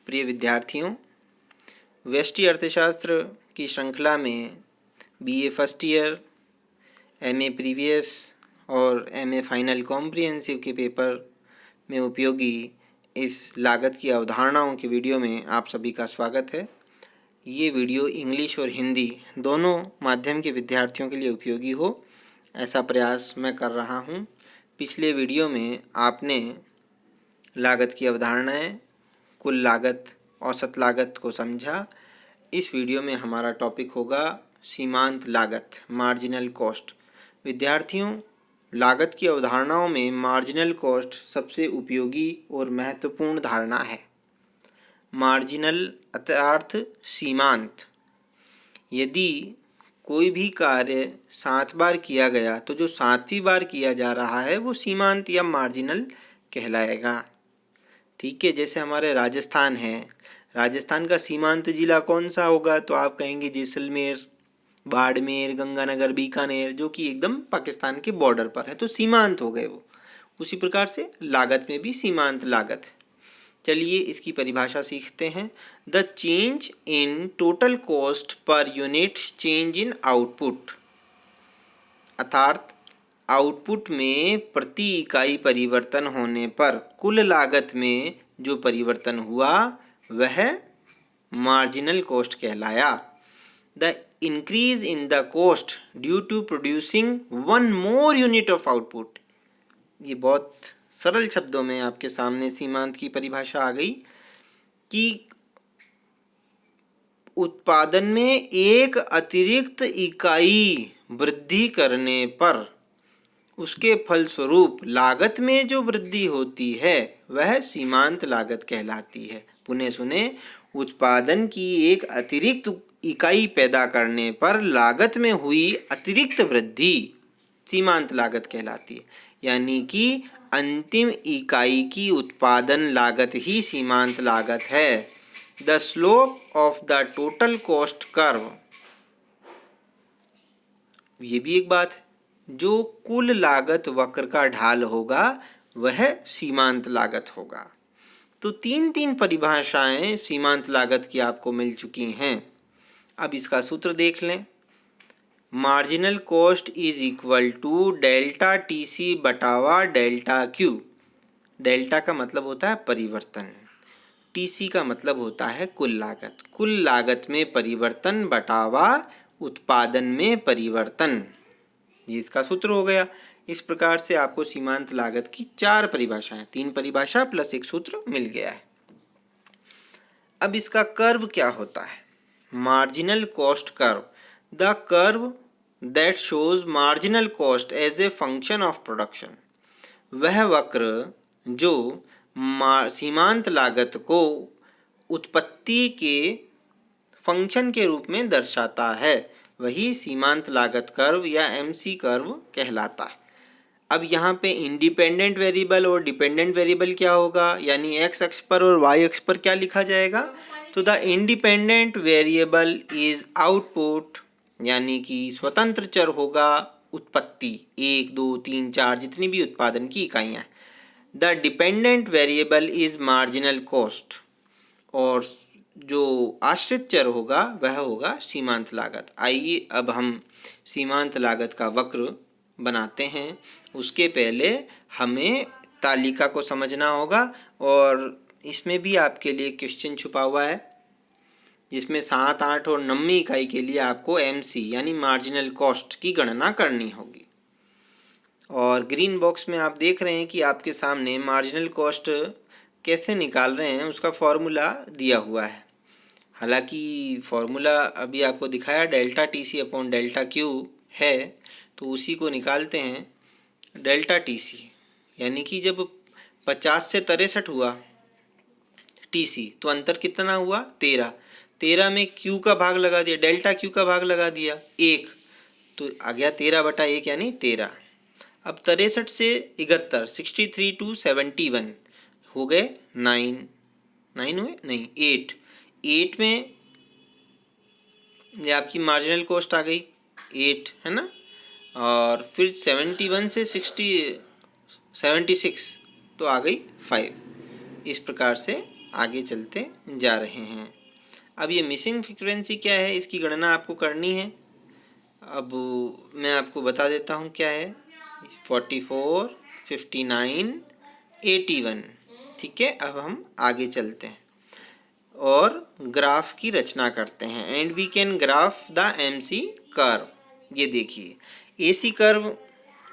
प्रिय विद्यार्थियों, व्यष्टि अर्थशास्त्र की श्रृंखला में BA first year, MA previous और एमए फाइनल कॉम्प्रिहेंसिव के पेपर में उपयोगी इस लागत की अवधारणाओं के वीडियो में आप सभी का स्वागत है। ये वीडियो इंग्लिश और हिंदी दोनों माध्यम के विद्यार्थियों के लिए उपयोगी हो, ऐसा प्रयास मैं कर रहा हूँ। पिछले वीडियो में आपने लागत की अवधारणाएं, कुल लागत, औसत लागत को समझा। इस वीडियो में हमारा टॉपिक होगा सीमांत लागत, मार्जिनल कॉस्ट। विद्यार्थियों, लागत की अवधारणाओं में मार्जिनल कॉस्ट सबसे उपयोगी और महत्वपूर्ण धारणा है। मार्जिनल अर्थात सीमांत। यदि कोई भी कार्य 7 बार किया गया तो जो 7वीं बार किया जा रहा है वो सीमांत या मार्जिनल कहलाएगा। ठीक है, जैसे हमारे राजस्थान है, राजस्थान का सीमांत जिला कौन सा होगा? तो आप कहेंगे जैसलमेर, बाड़मेर, गंगानगर, बीकानेर, जो कि एकदम पाकिस्तान के बॉर्डर पर है, तो सीमांत हो गए वो। उसी प्रकार से लागत में भी सीमांत लागत है। चलिए इसकी परिभाषा सीखते हैं। The change in total cost per unit change in output, अर्थात आउटपुट में प्रति इकाई परिवर्तन होने पर कुल लागत में जो परिवर्तन हुआ वह मार्जिनल कॉस्ट कहलाया। The increase in the cost due to producing one more unit of output. ये बहुत सरल शब्दों में आपके सामने सीमांत की परिभाषा आ गई कि उत्पादन में एक अतिरिक्त इकाई वृद्धि करने पर उसके फलस्वरूप लागत में जो वृद्धि होती है वह सीमांत लागत कहलाती है। पुनः सुने, उत्पादन की एक अतिरिक्त इकाई पैदा करने पर लागत में हुई अतिरिक्त वृद्धि सीमांत लागत कहलाती है। यानी कि अंतिम इकाई की उत्पादन लागत ही सीमांत लागत है। The slope of the total cost curve, ये भी एक बात है, जो कुल लागत वक्र का ढाल होगा वह सीमांत लागत होगा। तो तीन परिभाषाएं सीमांत लागत की आपको मिल चुकी हैं। अब इसका सूत्र देख लें। Marginal cost is equal to delta T C बटावा डेल्टा क्यू। डेल्टा का मतलब होता है परिवर्तन, टी सी का मतलब होता है कुल लागत। कुल लागत में परिवर्तन बटावा उत्पादन में परिवर्तन, ये इसका सूत्र हो गया। इस प्रकार से आपको सीमांत लागत की 4 परिभाषाएं, 3 परिभाषा प्लस एक सूत्र मिल गया है। अब इसका कर्व क्या होता है? Marginal cost curve, the curve that shows marginal cost as a function of production. वह वक्र जो सीमांत लागत को उत्पत्ति के फंक्शन के रूप में दर्शाता है, वही सीमांत लागत कर्व या एमसी कर्व कहलाता है। अब यहाँ पे इंडिपेंडेंट वेरिएबल और डिपेंडेंट वेरिएबल क्या होगा, यानी एक्स अक्ष पर और वाई अक्ष पर क्या लिखा जाएगा? तो the independent variable is output, यानी कि स्वतंत्र चर होगा उत्पत्ति, 1, 2, 3, 4 जितनी भी उत्पादन की इकाइयाँ। The dependent variable is marginal cost, और जो आश्रित चर होगा वह होगा सीमांत लागत। आइए अब हम सीमांत लागत का वक्र बनाते हैं। उसके पहले हमें तालिका को समझना होगा, और इसमें भी आपके लिए क्वेश्चन छुपा हुआ है, जिसमें 7, 8 और 9वीं इकाई के लिए आपको एमसी यानी मार्जिनल कॉस्ट की गणना करनी होगी। और ग्रीन बॉक्स में आप देख रहे हैं कि आपके सामने मार्जिनल कॉस्ट कैसे निकाल रहे हैं उसका फॉर्मूला दिया हुआ है। हालांकि फॉर्मूला अभी आपको दिखाया delta T C upon delta Q है, तो उसी को निकालते हैं। डेल्टा टी सी यानी कि जब 50 से 63 हुआ टी सी, तो अंतर कितना हुआ? 13। 13 में क्यू का भाग लगा दिया, डेल्टा क्यू का भाग लगा दिया 1, तो आ गया 13/1 यानी 13। अब 63 से 71, 63 to 71 हो गए 9 हुए नहीं 8 में ये आपकी मार्जिनल कॉस्ट आ गई 8, है ना। और फिर 71 से 76 तो आ गई 5। इस प्रकार से आगे चलते जा रहे हैं। अब ये मिसिंग फ्रीक्वेंसी क्या है, इसकी गणना आपको करनी है। अब मैं आपको बता देता हूँ क्या है। 44, 59, 81। ठीक है, अब हम आगे चलते हैं और ग्राफ की रचना करते हैं। And we can graph the MC curve. ये देखिए, एसी कर्व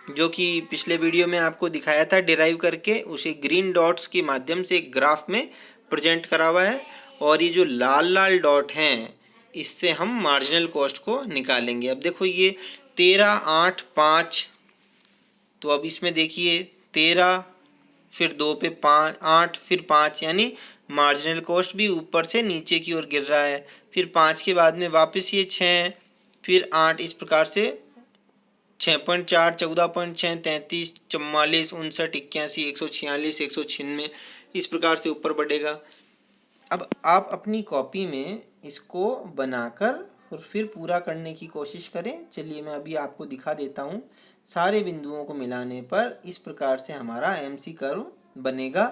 जो कि पिछले वीडियो में आपको दिखाया था डिराइव करके, उसे ग्रीन डॉट्स के माध्यम से एक ग्राफ में प्रेजेंट करा हुआ है। और ये जो लाल लाल डॉट हैं, इससे हम मार्जिनल कॉस्ट को निकालेंगे। अब देखो ये 13, 8, 5, तो अब इसमें देखिए 13, फिर 2 पे 5, 8, फिर 5, यानी मार्जिनल कॉस्ट भी ऊपर से नीचे की ओर गिर रहा है। फिर 5 के बाद में वापस ये 6, फिर 8, इस प्रकार से 6.4, 14.6, 33, 44, 59, 81, 146, 196, इस प्रकार से ऊपर बढ़ेगा। अब आप अपनी कॉपी में इसको बनाकर और फिर पूरा करने की कोशिश करें। चलिए मैं अभी आपको दिखा देता हूँ। सारे बिंदुओं को मिलाने पर इस प्रकार से हमारा एमसी कर्व बनेगा।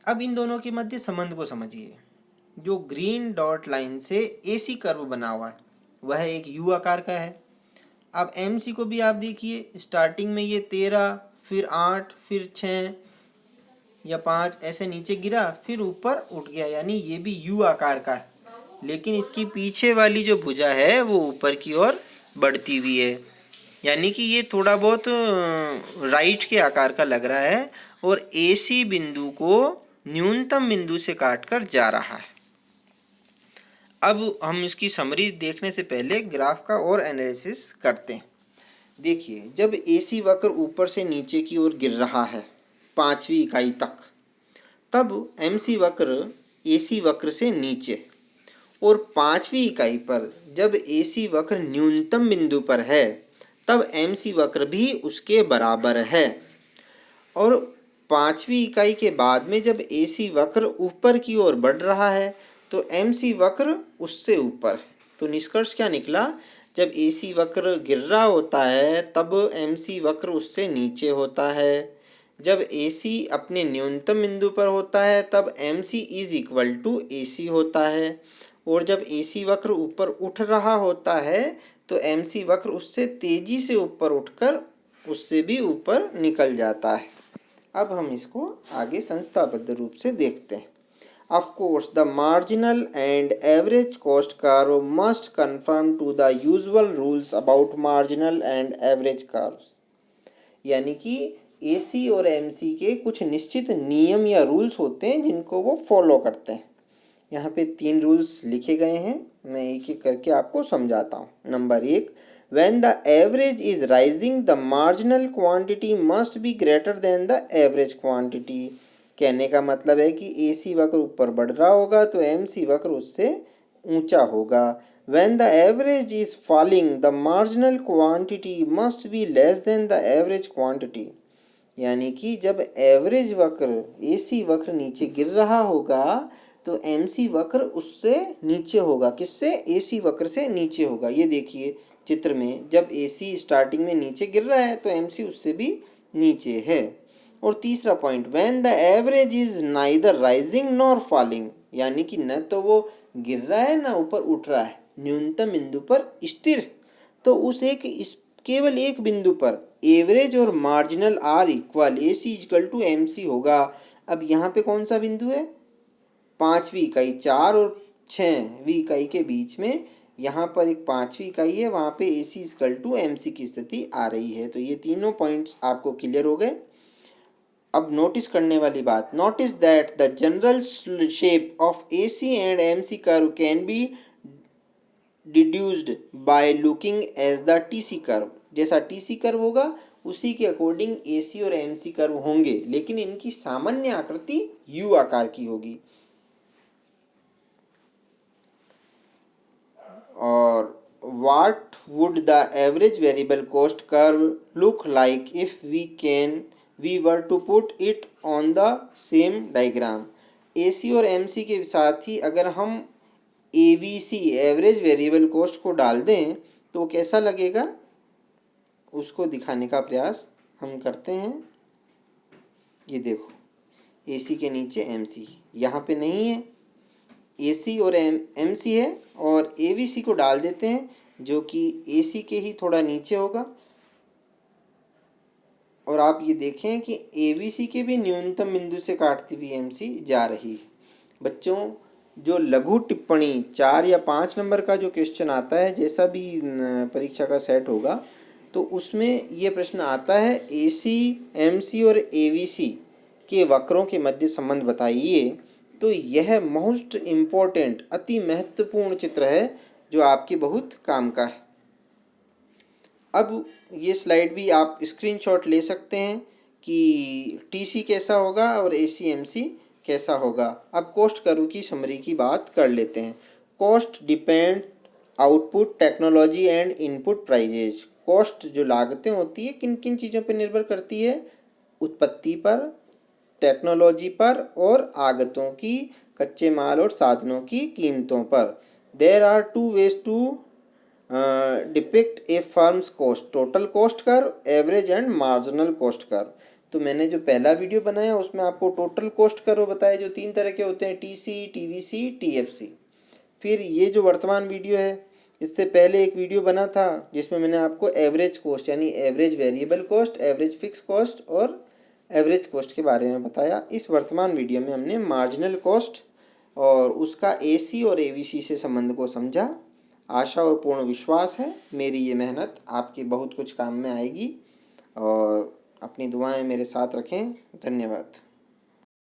अब इन दोनों के मध्य संबंध को समझिए। जो ग्रीन डॉट लाइन से एसी कर्व बना हुआ है वह एक यू आकार का है। अब एमसी को भी आप देखिए, स्टार्टिंग में ये 13, फिर 8, फिर 6 या 5 ऐसे नीचे गिरा, फिर ऊपर उठ गया, यानी ये भी यू आकार का है। लेकिन इसकी पीछे वाली जो भुजा है वो ऊपर की ओर बढ़ती हुई है, यानी कि ये थोड़ा बहुत राइट के आकार का लग रहा है और एसी बिंदु को न्यूनतम बिंदु से काटकर जा रहा है। अब हम इसकी समरी देखने से पहले ग्राफ का और एनालिसिस करते हैं। देखिए, जब एसी वक्र ऊपर से नीचे की ओर गिर रहा है 5वीं इकाई तक, तब एमसी वक्र एसी वक्र से नीचे, और 5वीं इकाई पर जब एसी वक्र न्यूनतम बिंदु पर है तब एमसी वक्र भी उसके बराबर है। और 5वीं इकाई के बाद में जब एसी वक्र ऊपर की ओर बढ़ रहा है तो एमसी वक्र उससे ऊपर। तो निष्कर्ष क्या निकला, जब एसी वक्र गिर रहा होता है तब एमसी वक्र उससे नीचे होता है। जब एसी अपने न्यूनतम बिंदु पर होता है तब MC is equal to AC होता है। और जब एसी वक्र ऊपर उठ रहा होता है तो एमसी वक्र उससे तेजी से ऊपर उठकर उससे भी ऊपर निकल जाता है। अब हम इसको आगे संस्थाबद्ध रूप से देखते हैं। Of course, the marginal and average cost curve must conform to the usual rules about marginal and average curves. यानी कि AC और MC के कुछ निश्चित नियम या रूल्स होते हैं जिनको वो फॉलो करते हैं। यहाँ पे 3 रूल्स लिखे गए हैं, मैं एक एक करके आपको समझाता हूँ। Number 1, when the average is rising, the marginal quantity must be greater than the average quantity. कहने का मतलब है कि एसी वक्र ऊपर बढ़ रहा होगा तो एमसी वक्र उससे ऊंचा होगा। When the average is falling, the marginal quantity must be less than the average quantity. यानी कि जब एवरेज वक्र एसी वक्र नीचे गिर रहा होगा तो एमसी वक्र उससे नीचे होगा। किससे? एसी वक्र से नीचे होगा। ये देखिए चित्र में, जब एसी स्टार्टिंग में नीचे गिर रहा है तो एमसी उससे भी नीचे है। और तीसरा point, when the average is neither rising nor falling, यानी कि न तो वो गिर रहा है ना ऊपर उठ रहा है, न्यूनतम बिंदु पर स्थिर, तो उस केवल एक बिंदु पर एवरेज और marginal are equal AC equal to MC होगा। अब यहाँ पे कौन सा बिंदु है? 5वीं इकाई, 4 और 6वीं इकाई के बीच में यहाँ पर एक 5वीं इकाई है, वहाँ पे एसी इक्वल टू एमसी की स्थिति आ रही है। तो ये तीनों पॉइंट्स आपको क्लियर हो गए। अब नोटिस करने वाली बात, notice that the general shape of AC and MC curve can be deduced by looking as the TC curve. जैसा टीसी कर्व होगा उसी के अकॉर्डिंग एसी और एमसी कर्व होंगे, लेकिन इनकी सामान्य आकृति यू आकार की होगी। और what would the average variable cost curve look like if we were to put it on the same diagram? AC और MC के साथ ही अगर हम ABC एवरेज वेरिएबल कोस्ट को डाल दें तो कैसा लगेगा, उसको दिखाने का प्रयास हम करते हैं। ये देखो, AC के नीचे MC, यहाँ पे नहीं है, AC और MC है, और ABC को डाल देते हैं जो कि AC के ही थोड़ा नीचे होगा। और आप ये देखें कि ABC के भी न्यूनतम बिंदु से काटती हुई MC जा रही है। बच्चों, जो लघु टिप्पणी 4 या 5 नंबर का जो क्वेश्चन आता है, जैसा भी परीक्षा का सेट होगा, तो उसमें ये प्रश्न आता है AC, MC और AVC के वक्रों के मध्य संबंध बताइए। तो यह मोस्ट इम्पोर्टेंट, अति महत्वपूर्ण चित्र है जो आपके बहुत काम का है। अब ये स्लाइड भी आप स्क्रीनशॉट ले सकते हैं कि TC कैसा होगा और ACMC कैसा होगा। अब कॉस्ट कर्व की समरी की बात कर लेते हैं। Cost depend output, technology and input prices. Cost जो लागतें होती है किन किन चीज़ों पर निर्भर करती है? उत्पत्ति पर, टेक्नोलॉजी पर और आगतों की, कच्चे माल और साधनों की कीमतों पर। There are two ways to depict a firm's cost, total cost curve, average and marginal cost curve. तो मैंने जो पहला वीडियो बनाया उसमें आपको टोटल कॉस्ट कर्व बताया, जो 3 तरह के होते हैं, TC, TVC, TFC। फिर ये जो वर्तमान वीडियो है, इससे पहले एक वीडियो बना था जिसमें मैंने आपको एवरेज कॉस्ट यानी average variable cost, average fix cost और एवरेज कॉस्ट के बारे में बताया। इस वर्तमान वीडियो में हमने मार्जिनल कॉस्ट और उसका AC और AVC से संबंध को समझा। आशा और पूर्ण विश्वास है मेरी ये मेहनत आपके बहुत कुछ काम में आएगी, और अपनी दुआएं मेरे साथ रखें। धन्यवाद।